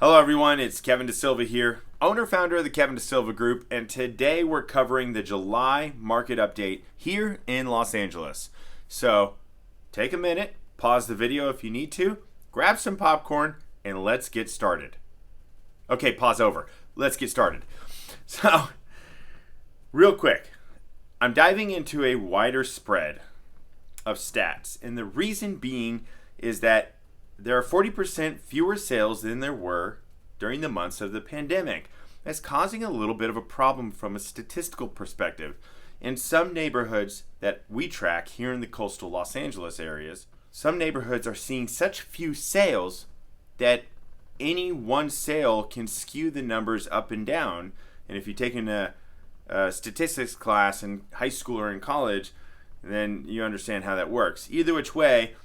Hello everyone, it's Kevin De Silva here, owner-founder of the Kevin De Silva Group, and today we're covering the July market update here in Los Angeles. So take a minute, pause the video if you need to, grab some popcorn, and let's get started. Okay, pause over. Let's get started. So, real quick, I'm diving into a wider spread of stats, and the reason being is that there are 40% fewer sales than there were during the months of the pandemic. That's causing a little bit of a problem from a statistical perspective. In some neighborhoods that we track here in the coastal Los Angeles areas, some neighborhoods are seeing such few sales that any one sale can skew the numbers up and down. And if you've taken a statistics class in high school or in college, then you understand how that works. Either which way,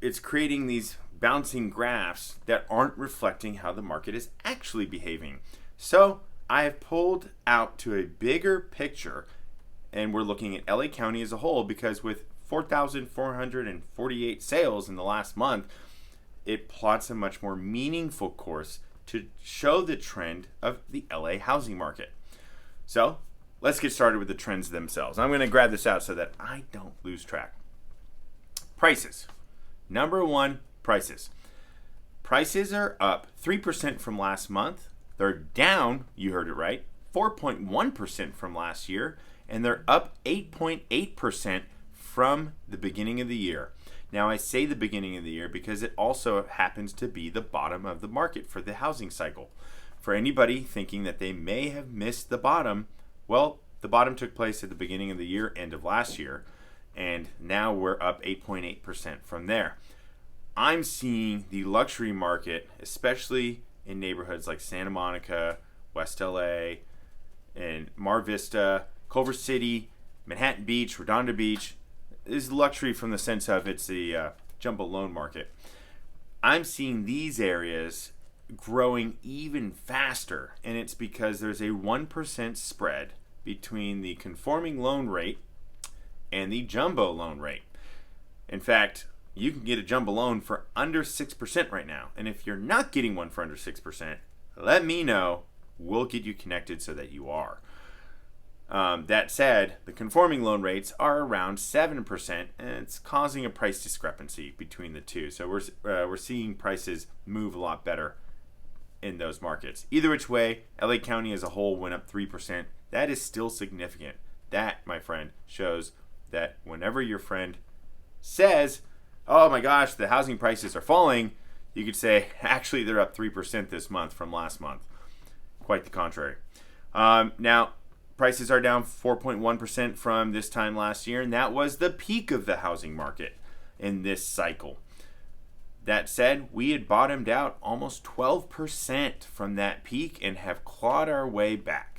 it's creating these bouncing graphs that aren't reflecting how the market is actually behaving. So I have pulled out to a bigger picture, and we're looking at LA County as a whole, because with 4,448 sales in the last month, it plots a much more meaningful course to show the trend of the LA housing market. So let's get started with the trends themselves. I'm going to grab this out so that I don't lose track. Prices. Number one, prices. Prices are up 3% from last month. They're down, you heard it right, 4.1% from last year, and they're up 8.8% from the beginning of the year. Now, I say the beginning of the year because it also happens to be the bottom of the market for the housing cycle. For anybody thinking that they may have missed the bottom, well, the bottom took place at the beginning of the year, end of last year, and now we're up 8.8% from there. I'm seeing the luxury market, especially in neighborhoods like Santa Monica, West LA, and Mar Vista, Culver City, Manhattan Beach, Redondo Beach, is luxury from the sense of it's the jumbo loan market. I'm seeing these areas growing even faster, and it's because there's a 1% spread between the conforming loan rate and the jumbo loan rate. In fact, you can get a jumbo loan for under 6% right now. And if you're not getting one for under 6%, let me know. We'll get you connected so that you are. That said, the conforming loan rates are around 7%, and it's causing a price discrepancy between the two. So we're seeing prices move a lot better in those markets. Either which way, LA County as a whole went up 3%. That is still significant. That, my friend, shows that whenever your friend says, oh my gosh, the housing prices are falling, you could say, actually, they're up 3% this month from last month. Quite the contrary. Now, prices are down 4.1% from this time last year, and that was the peak of the housing market in this cycle. That said, we had bottomed out almost 12% from that peak and have clawed our way back.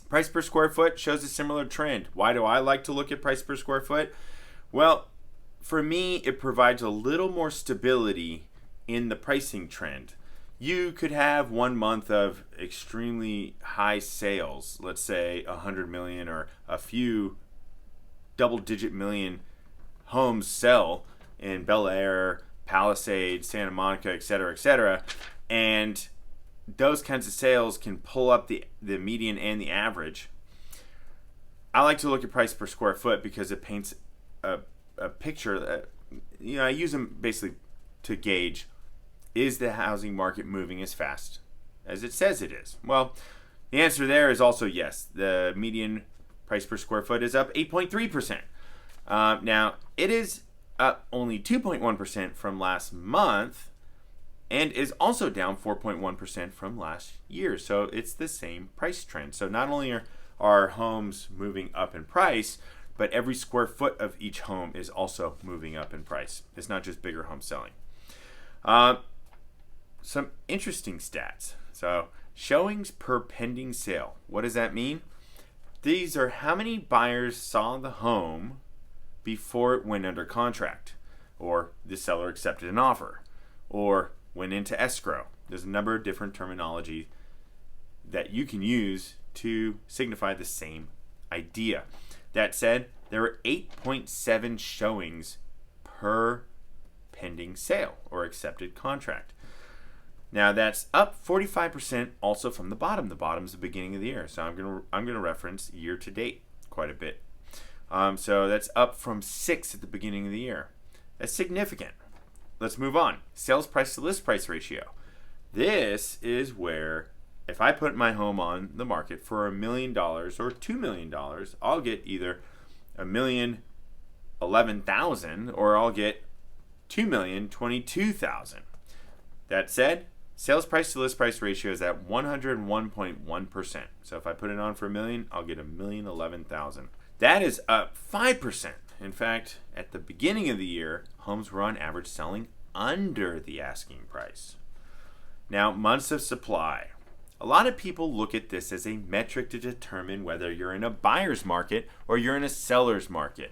Price per square foot shows a similar trend. Why do I like to look at price per square foot? Well, for me, it provides a little more stability in the pricing trend. You could have 1 month of extremely high sales, let's say 100 million or a few double-digit million homes sell in Bel Air, Palisades, Santa Monica, etc., and those kinds of sales can pull up the median and the average. I like to look at price per square foot because it paints a picture that, I use them basically to gauge, is the housing market moving as fast as it says it is? Well, the answer there is also yes. The median price per square foot is up 8.3%. Now, it is up only 2.1% from last month, and is also down 4.1% from last year. So it's the same price trend. So not only are homes moving up in price, but every square foot of each home is also moving up in price. It's not just bigger homes selling. Some interesting stats. So showings per pending sale. What does that mean? These are how many buyers saw the home before it went under contract, or the seller accepted an offer, or went into escrow. There's a number of different terminology that you can use to signify the same idea. That said, there are 8.7 showings per pending sale or accepted contract. Now that's up 45% also from the bottom. The bottom's the beginning of the year, so I'm gonna reference year to date quite a bit. So that's up from 6 at the beginning of the year. That's significant. Let's move on. Sales price to list price ratio. This is where if I put my home on the market for $1 million or $2 million, I'll get either $1,011,000 or I'll get $2,022,000. That said, sales price to list price ratio is at 101.1%. So if I put it on for $1 million, I'll get $1,011,000. That is up 5%. In fact, at the beginning of the year, homes were on average selling under the asking price. Now, months of supply. A lot of people look at this as a metric to determine whether you're in a buyer's market or you're in a seller's market.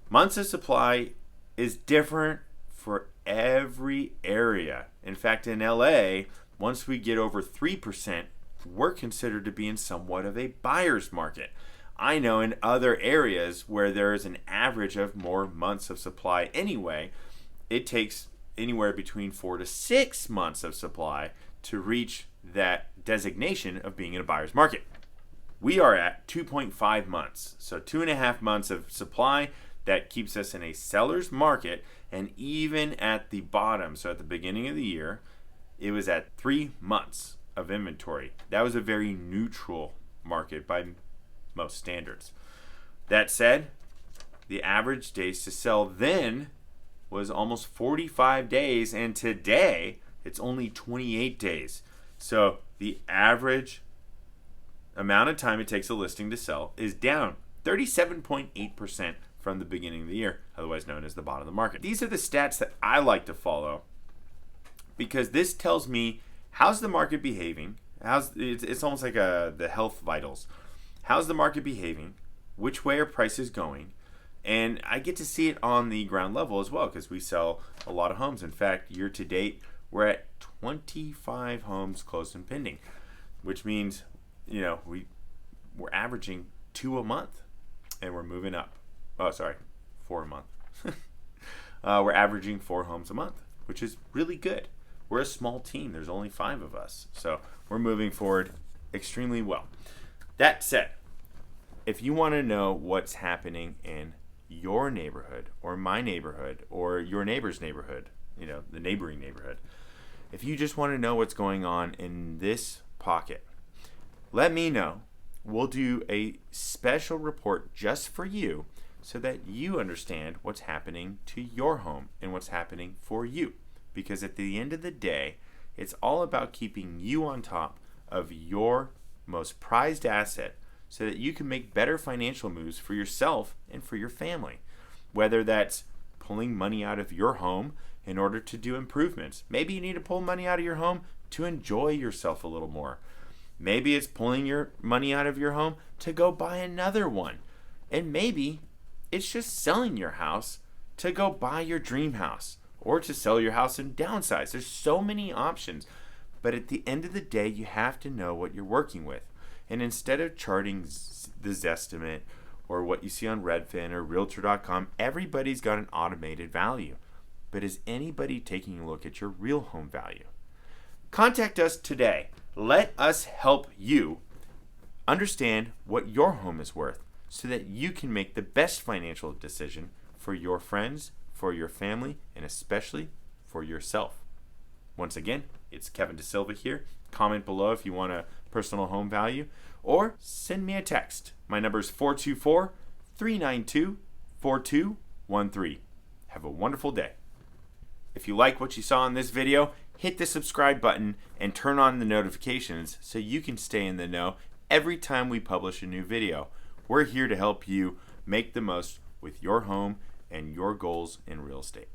Months of supply is different for every area. In fact, in LA, once we get over 3%, we're considered to be in somewhat of a buyer's market. I know in other areas where there is an average of more months of supply anyway, it takes anywhere between 4 to 6 months of supply to reach that designation of being in a buyer's market. We are at 2.5 months, so 2.5 months of supply. That keeps us in a seller's market, and even at the bottom, so at the beginning of the year, it was at 3 months of inventory. That was a very neutral market by most standards. That said, the average days to sell then was almost 45 days, and today it's only 28 days. So the average amount of time it takes a listing to sell is down 37.8% from the beginning of the year, otherwise known as the bottom of the market. These are the stats that I like to follow because this tells me how's the market behaving. It's almost like the health vitals. How's the market behaving? Which way are prices going? And I get to see it on the ground level as well because we sell a lot of homes. In fact, year to date, we're at 25 homes closed and pending, which means, we're averaging 2 a month, and we're moving up. 4 a month. We're averaging 4 homes a month, which is really good. We're a small team. There's only 5 of us, so we're moving forward extremely well. That said, if you want to know what's happening in your neighborhood or my neighborhood or your neighbor's neighborhood, the neighboring neighborhood, if you just want to know what's going on in this pocket, let me know. We'll do a special report just for you so that you understand what's happening to your home and what's happening for you. Because at the end of the day, it's all about keeping you on top of your most prized asset so that you can make better financial moves for yourself and for your family. Whether that's pulling money out of your home in order to do improvements. Maybe you need to pull money out of your home to enjoy yourself a little more. Maybe it's pulling your money out of your home to go buy another one. And maybe it's just selling your house to go buy your dream house or to sell your house and downsize. There's so many options. But at the end of the day, you have to know what you're working with. And instead of charting the Zestimate or what you see on Redfin or Realtor.com, everybody's got an automated value. But is anybody taking a look at your real home value? Contact us today. Let us help you understand what your home is worth so that you can make the best financial decision for your friends, for your family, and especially for yourself. Once again, it's Kevin DeSilva here. Comment below if you want a personal home value or send me a text. My number is 424-392-4213. Have a wonderful day. If you like what you saw in this video, hit the subscribe button and turn on the notifications so you can stay in the know every time we publish a new video. We're here to help you make the most with your home and your goals in real estate.